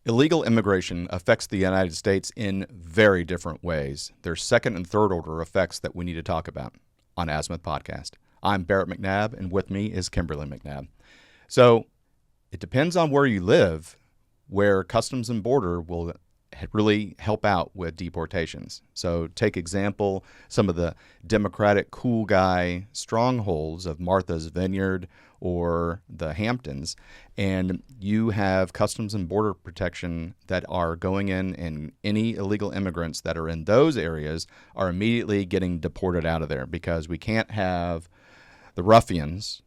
Illegal immigration affects the United States in very different ways. There's second and third order effects that we need to talk about on Azimuth Podcast. I'm Barrett McNabb, and with me is Kimberly McNabb. So it depends on where you live, where Customs and Border will really help out with deportations. So take example, some of the Democratic cool guy strongholds of Martha's Vineyard or the Hamptons, and you have Customs and Border Protection that are going in, and any illegal immigrants that are in those areas are immediately getting deported out of there because we can't have the ruffians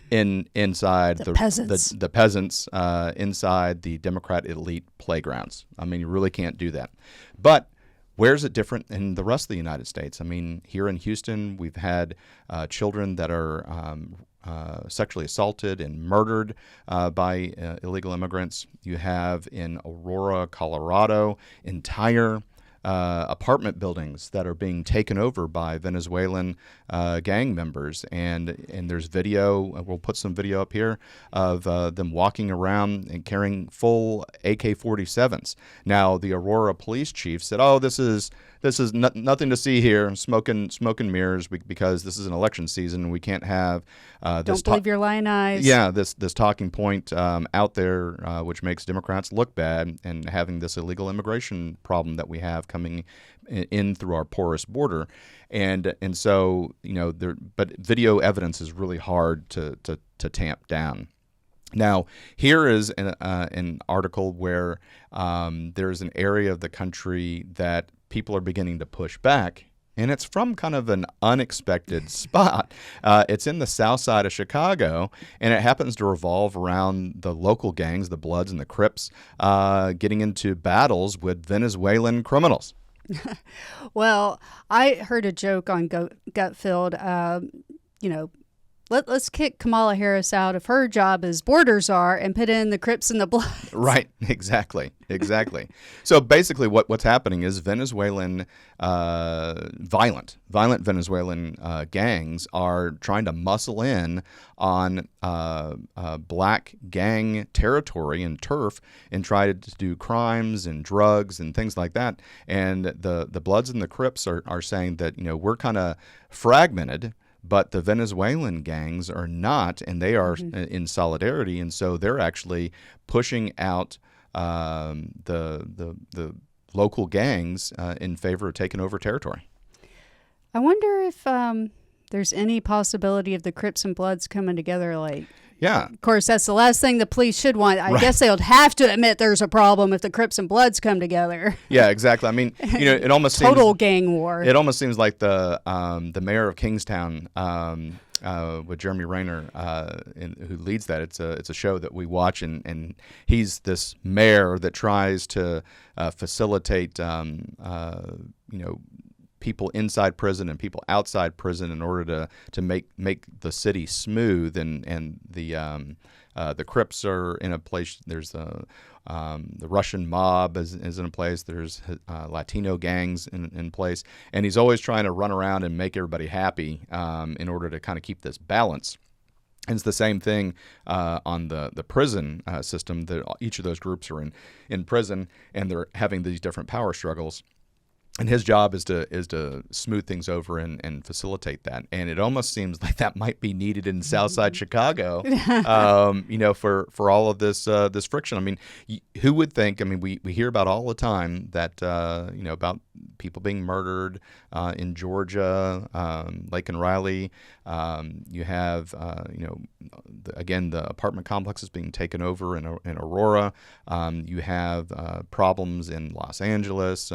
inside the peasants, the peasants inside the Democrat elite playgrounds. I mean, you really can't do that. But where's it different in the rest of the United States? I mean, here in Houston, we've had children that are sexually assaulted and murdered by illegal immigrants. You have in Aurora, Colorado, entire apartment buildings that are being taken over by Venezuelan gang members, and there's video. We'll put some video up here of them walking around and carrying full AK-47s. Now, the Aurora police chief said, "Oh, this is nothing to see here, smoking mirrors, because this is an election season. We can't have this. Don't believe your lying eyes." Yeah, this talking point out there, which makes Democrats look bad, and having this illegal immigration problem that we have coming in through our porous border, and so but video evidence is really hard to tamp down. Now, here is an article where there's an area of the country that people are beginning to push back, and it's from kind of an unexpected spot. It's in the south side of Chicago, and it happens to revolve around the local gangs, the Bloods and the Crips, getting into battles with Venezuelan criminals. Well, I heard a joke on Gutfield, let's kick Kamala Harris out of her job as borders are and put in the Crips and the Bloods. Right, exactly. So basically what's happening is Venezuelan, violent Venezuelan gangs are trying to muscle in on black gang territory and turf and try to do crimes and drugs and things like that. And the Bloods and the Crips are saying that, we're kind of fragmented, but the Venezuelan gangs are not, and they are in solidarity, and so they're actually pushing out the local gangs in favor of taking over territory. I wonder if there's any possibility of the Crips and Bloods coming together. Yeah. Of course, that's the last thing the police should want. I guess they'll have to admit there's a problem if the Crips and Bloods come together. Yeah, exactly. I mean, it almost seems total gang war. It almost seems like the mayor of Kingstown with Jeremy Rayner, who leads that. It's a show that we watch, and he's this mayor that tries to facilitate people inside prison and people outside prison in order to make the city smooth, and the Crips are in a place. There's the Russian mob is in a place. There's Latino gangs in place, and he's always trying to run around and make everybody happy in order to kind of keep this balance. And it's the same thing on the prison system. That each of those groups are in prison, and they're having these different power struggles. And his job is to smooth things over and facilitate that. And it almost seems like that might be needed in Southside Chicago, for all of this friction. I mean, who would think? I mean, we hear about all the time that about people being murdered in Georgia, Lake and Riley. You have again, the apartment complexes being taken over in Aurora. You have problems in Los Angeles.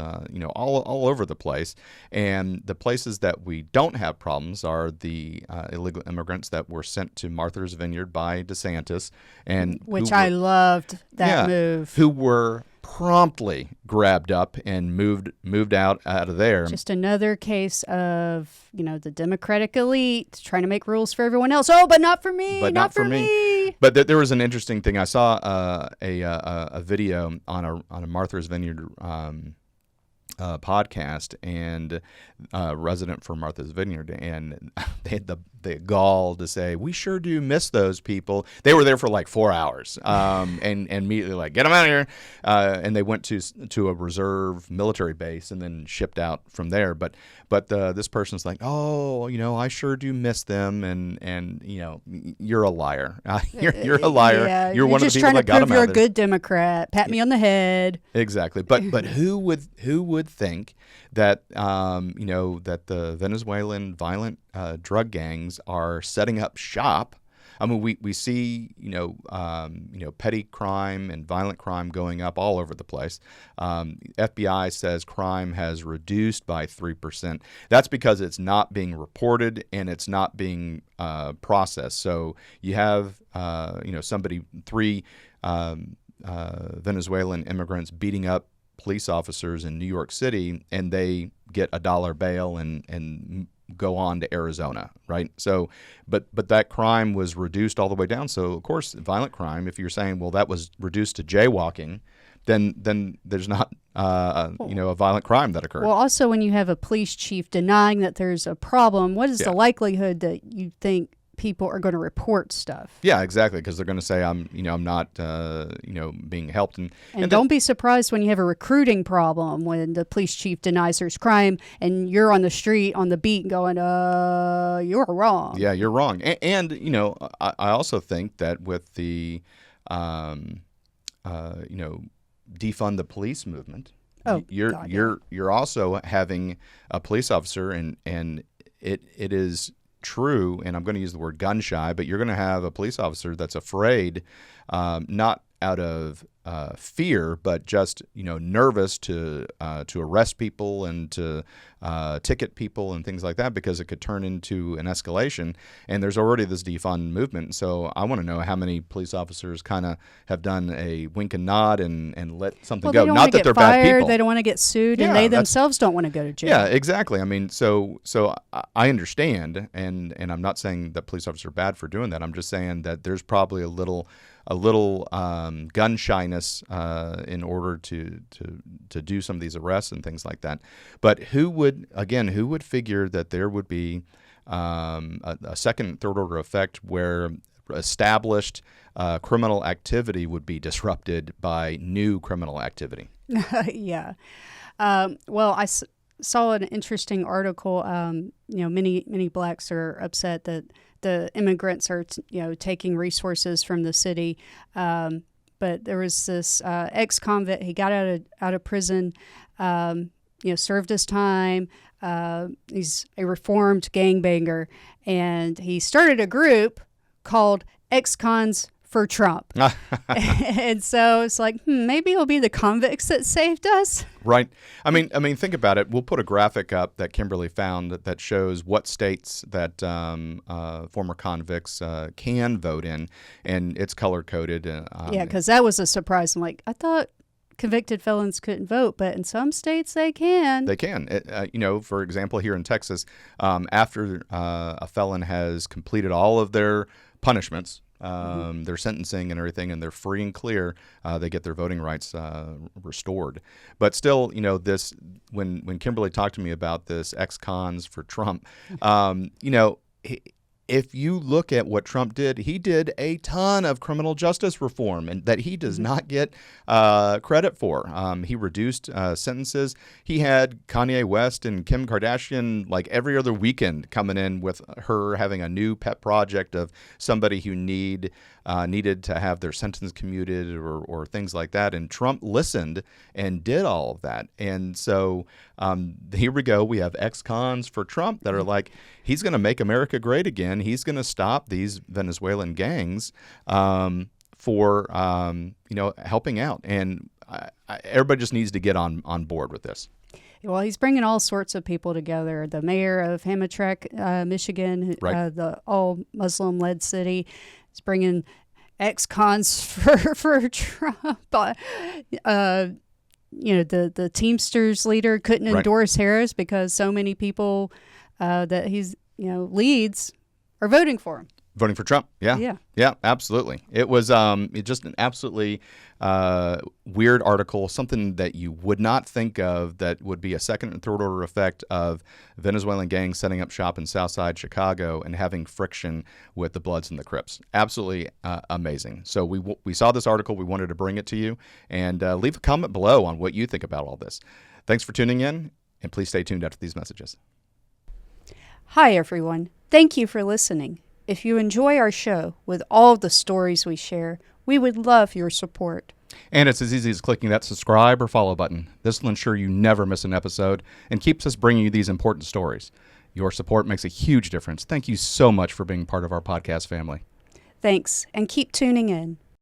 All over the place. And the places that we don't have problems are the illegal immigrants that were sent to Martha's Vineyard by DeSantis, and I loved that move. Who were promptly grabbed up and moved out of there. Just another case of, the Democratic elite trying to make rules for everyone else. Oh, but not for me. But not for me. But there was an interesting thing. I saw a video on a Martha's Vineyard podcast, and resident for Martha's Vineyard, and they had the gall to say, we sure do miss those people. They were there for like 4 hours, and immediately like, get them out of here, and they went to a reserve military base and then shipped out from there. But this person's like, oh, I sure do miss them, and you're a liar. You're a liar. Yeah, you're one of the people that got them out. You're a good Democrat. Pat me on the head. Exactly. But who would think that that the Venezuelan violent drug gangs are setting up shop? I mean, we see petty crime and violent crime going up all over the place. FBI says crime has reduced by 3%. That's because it's not being reported and it's not being processed. So you have three Venezuelan immigrants beating up police officers in New York City, and they get $1 bail and go on to Arizona, right? So, but that crime was reduced all the way down. So, of course, violent crime, if you're saying, well, that was reduced to jaywalking, then there's not a violent crime that occurred. Well, also when you have a police chief denying that there's a problem, what is the likelihood that you think people are going to report stuff? Yeah, exactly, because they're going to say I'm not being helped, and don't be surprised when you have a recruiting problem when the police chief denies there's crime and you're on the street on the beat going, you're wrong. Yeah, you're wrong, and I also think that with the defund the police movement, you're also having a police officer, and it is true, and I'm going to use the word gun shy, but you're going to have a police officer that's afraid, not out of fear, but just nervous to arrest people and to ticket people and things like that, because it could turn into an escalation. And there's already this defund movement. So I want to know how many police officers kind of have done a wink and nod and let something go. Not that they're bad people. They don't want to get sued, and they themselves don't want to go to jail. Yeah, exactly. I mean, so I understand, and I'm not saying that police officers are bad for doing that. I'm just saying that there's probably a little gun shyness in order to do some of these arrests and things like that. But who would figure that there would be a second, third order effect where established criminal activity would be disrupted by new criminal activity? Yeah. Well, I saw an interesting article. Many blacks are upset that the immigrants are, taking resources from the city. But there was this ex-convict. He got out of prison, served his time. He's a reformed gangbanger, and he started a group called Ex-Cons for Trump. And so it's like, maybe it'll be the convicts that saved us. Right. I mean, think about it. We'll put a graphic up that Kimberly found that shows what states that former convicts can vote in, and it's color coded. Yeah, because that was a surprise. I'm like, I thought convicted felons couldn't vote, but in some states they can. They can. For example, here in Texas, after a felon has completed all of their punishments, their sentencing and everything, and they're free and clear, they get their voting rights restored. But still, this when Kimberly talked to me about this ex-cons for Trump, if you look at what Trump did, he did a ton of criminal justice reform, and that he does not get credit for. He reduced sentences. He had Kanye West and Kim Kardashian like every other weekend coming in with her having a new pet project of somebody who needed to have their sentence commuted or things like that. And Trump listened and did all of that. And so here we go. We have ex-cons for Trump that are like, he's going to make America great again. He's going to stop these Venezuelan gangs for helping out. And everybody just needs to get on board with this. Well, he's bringing all sorts of people together. The mayor of Hamtramck, Michigan, right. The all-Muslim-led city. He's bringing ex-cons for Trump. The Teamsters leader couldn't endorse Harris because so many people that he's leads are voting for him. Voting for Trump. Yeah. Yeah, absolutely. It was just an absolutely weird article, something that you would not think of that would be a second and third order effect of Venezuelan gangs setting up shop in Southside Chicago and having friction with the Bloods and the Crips. Absolutely amazing. So we saw this article. We wanted to bring it to you, and leave a comment below on what you think about all this. Thanks for tuning in, and please stay tuned after these messages. Hi, everyone. Thank you for listening. If you enjoy our show with all of the stories we share, we would love your support. And it's as easy as clicking that subscribe or follow button. This will ensure you never miss an episode and keeps us bringing you these important stories. Your support makes a huge difference. Thank you so much for being part of our podcast family. Thanks, and keep tuning in.